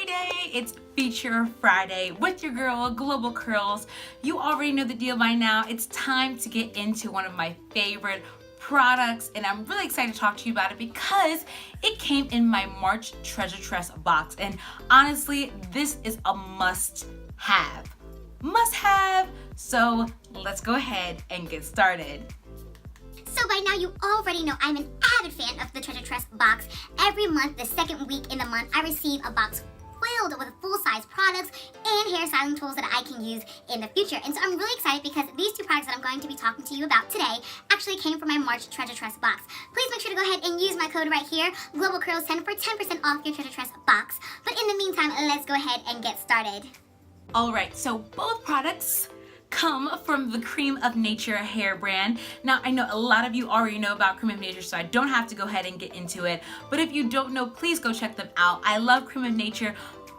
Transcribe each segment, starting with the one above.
Friday! It's Feature Friday with your girl, Global Curls. You already know the deal by now. It's time to get into one of my favorite products, and I'm really excited to talk to you about it because it came in my March Treasure Tress box, and honestly, this is a must-have. Must-have! So let's go ahead and get started. So by now you already know I'm an avid fan of the Treasure Tress box. Every month, the second week in the month, I receive a box filled with full-size products and hair styling tools that I can use in the future. And so I'm really excited because these two products that I'm going to be talking to you about today actually came from my March Treasure Tress box. Please make sure to go ahead and use my code right here, GlobalCurls10, for 10% off your Treasure Tress box. But in the meantime, let's go ahead and get started. Alright, so both products come from the Cremeof Nature hair brand. Now, I know a lot of you already know about Cremeof Nature, so I don't have to go ahead and get into it. But if you don't know, please go check them out. I love Cremeof Nature,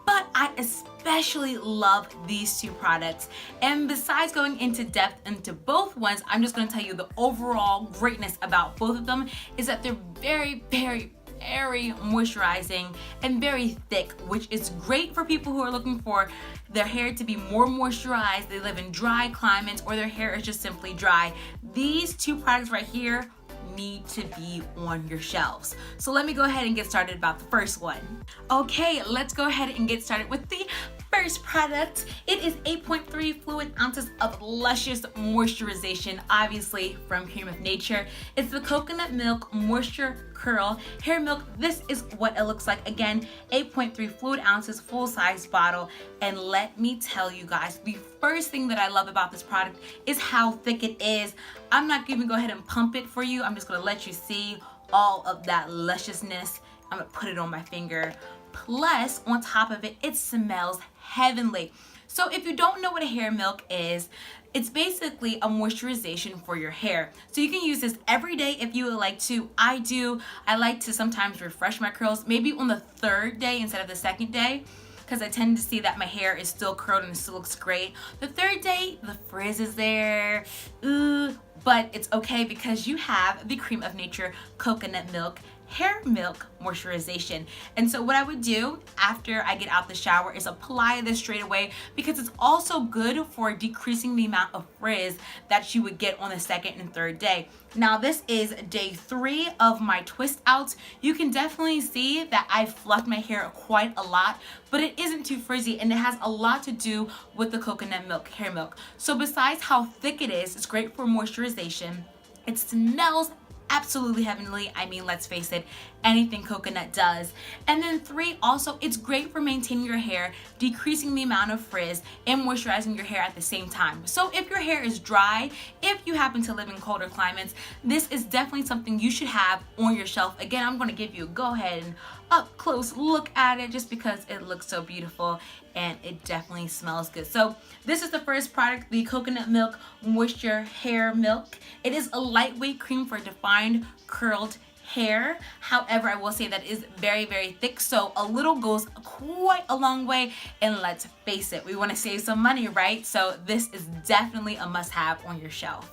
but I especially love these two products. And besides going into depth into both ones, I'm just going to tell you the overall greatness about both of them is that they're very moisturizing and very thick, which is great for people who are looking for their hair to be more moisturized. They live in dry climates or their hair is just simply dry. These two products right here need to be on your shelves. So let me go ahead and get started about the first one. Okay, let's go ahead and get started with the first product. It is 8.3 fluid ounces of luscious moisturization, obviously from Cremeof Nature. It's the Coconut Milk Moisture Curl Hair Milk. This is what it looks like. Again, 8.3 fluid ounces, full size bottle. And let me tell you guys, the first thing that I love about this product is how thick it is. I'm not even going to go ahead and pump it for you. I'm just going to let you see all of that lusciousness. I'm going to put it on my finger. Plus, on top of it, it smells heavenly. So if you don't know what a hair milk is, it's basically a moisturization for your hair. So you can use this every day if you would like to. I do. I like to sometimes refresh my curls, maybe on the third day instead of the second day, because I tend to see that my hair is still curled and it still looks great. The third day, the frizz is there. But it's okay because you have the Cremeof Nature Coconut Milk Hair Milk Moisturization. And so what I would do after I get out the shower is apply this straight away because it's also good for decreasing the amount of frizz that you would get on the second and third day. Now this is day 3 of my twist outs. You can definitely see that I fluffed my hair quite a lot, but it isn't too frizzy, and it has a lot to do with the coconut milk hair milk. So besides how thick it is, it's great for moisturization. It smells absolutely heavenly. I mean, let's face it, anything coconut does. And then 3, also, it's great for maintaining your hair, decreasing the amount of frizz, and moisturizing your hair at the same time. So if your hair is dry, if you happen to live in colder climates, this is definitely something you should have on your shelf. Again, I'm going to give you a go ahead and up close look at it just because it looks so beautiful and it definitely smells good. So this is the first product, the Coconut Milk Moisture Hair Milk. It is a lightweight cream for defined curled hair. However, I will say that it is very thick, so a little goes quite a long way, and let's face it, we want to save some money, right? So this is definitely a must-have on your shelf.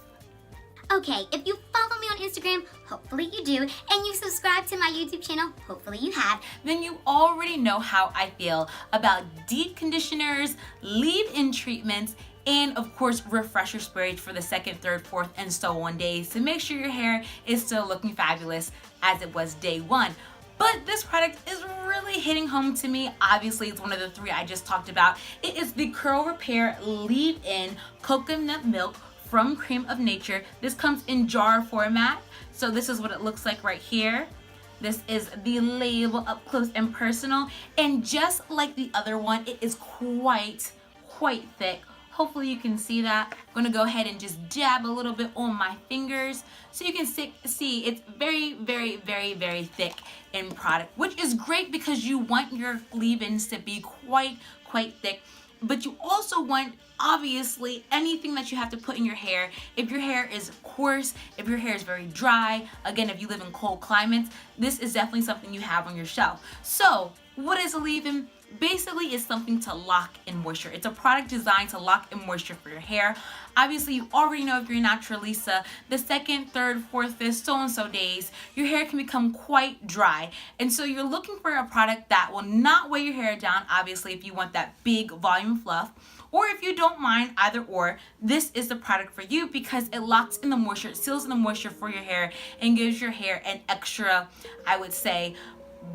Okay, if you follow me on Instagram, hopefully you do, and you subscribe to my YouTube channel, hopefully you have, then you already know how I feel about deep conditioners, leave-in treatments, and of course refresher sprays for the second, third, fourth, and so on days to make sure your hair is still looking fabulous as it was day 1. But this product is really hitting home to me. Obviously, it's one of the 3 I just talked about. It is the Curl Repair Leave-In Coconut Milk from Cremeof Nature. This comes in jar format. So this is what it looks like right here. This is the label up close and personal. And just like the other one, it is quite thick. Hopefully you can see that. I'm gonna go ahead and just dab a little bit on my fingers so you can see it's very thick in product, which is great because you want your leave-ins to be quite thick. But you also want, obviously, anything that you have to put in your hair. If your hair is coarse, if your hair is very dry, again, if you live in cold climates, this is definitely something you have on your shelf. So what is a leave-in? basically is something to lock in moisture. It's a product designed to lock in moisture for your hair. Obviously, you already know if you're a Naturalista, the second, third, fourth, fifth, so-and-so days, your hair can become quite dry. And so you're looking for a product that will not weigh your hair down, obviously, if you want that big volume fluff. Or if you don't mind either or, this is the product for you because it locks in the moisture, it seals in the moisture for your hair and gives your hair an extra, I would say,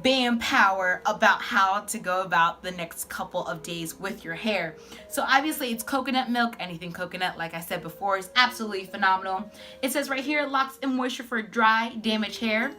band power about how to go about the next couple of days with your hair. So obviously it's coconut milk. Anything coconut, like I said before, is absolutely phenomenal. It says right here, it locks in moisture for dry, damaged hair.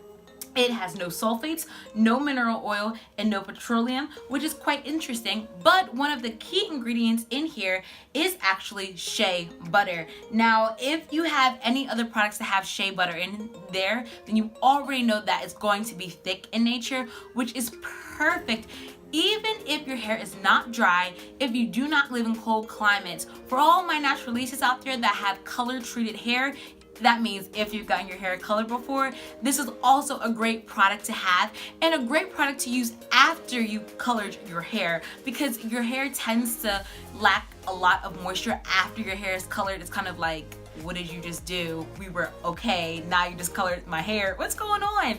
It has no sulfates, no mineral oil, and no petroleum, which is quite interesting. But one of the key ingredients in here is actually shea butter. Now, if you have any other products that have shea butter in there, then you already know that it's going to be thick in nature, which is perfect. Even if your hair is not dry, if you do not live in cold climates, for all my Naturalistas out there that have color treated hair, that means if you've gotten your hair colored before, this is also a great product to have and a great product to use after you've colored your hair, because your hair tends to lack a lot of moisture after your hair is colored. It's kind of like, what did you just do? We were okay, now you just colored my hair. What's going on?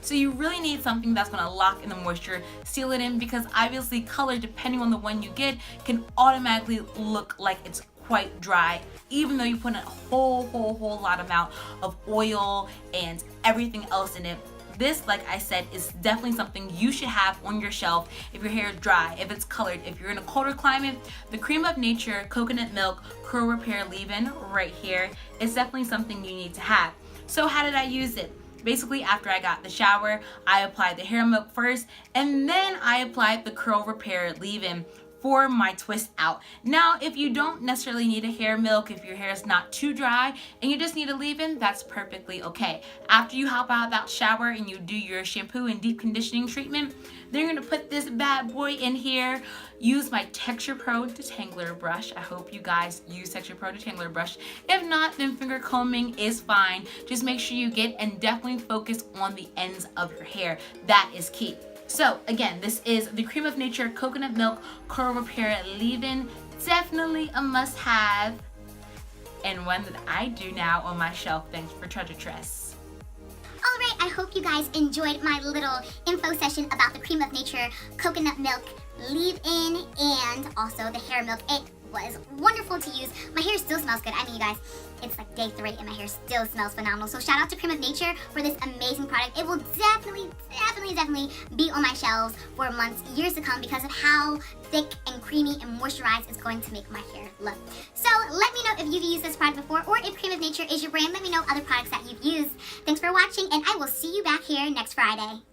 So you really need something that's gonna lock in the moisture, seal it in, because obviously color, depending on the one you get, can automatically look like it's quite dry, even though you put a whole lot amount of oil and everything else in it. This, like I said, is definitely something you should have on your shelf if your hair is dry, if it's colored. If you're in a colder climate, the Cream of Nature Coconut Milk Curl Repair Leave-In right here is definitely something you need to have. So how did I use it? Basically, after I got the shower, I applied the hair milk first, and then I applied the Curl Repair Leave-In for my twist out. Now, if you don't necessarily need a hair milk, if your hair is not too dry and you just need a leave-in, that's perfectly okay. After you hop out of that shower and you do your shampoo and deep conditioning treatment, then you're gonna put this bad boy in here. Use my Texture Pro detangler brush. I hope you guys use Texture Pro detangler brush. If not, then finger combing is fine. Just make sure you get and definitely focus on the ends of your hair. That is key. So again, this is the Cream of Nature Coconut Milk Curl Repair Leave-In. Definitely a must-have, and one that I do now on my shelf thanks for Tress. Alright, I hope you guys enjoyed my little info session about the Cream of Nature Coconut Milk Leave-In and also the hair milk. It was wonderful to use. My hair still smells good. I mean, you guys, it's like day 3 and my hair still smells phenomenal. So shout out to Cream of Nature for this amazing product. It will definitely be on my shelves for months, years to come because of how thick and creamy and moisturized it's going to make my hair look. So let me know if you've used this product before or if Cream of Nature is your brand. Let me know other products that you've used. Thanks for watching and I will see you back here next Friday.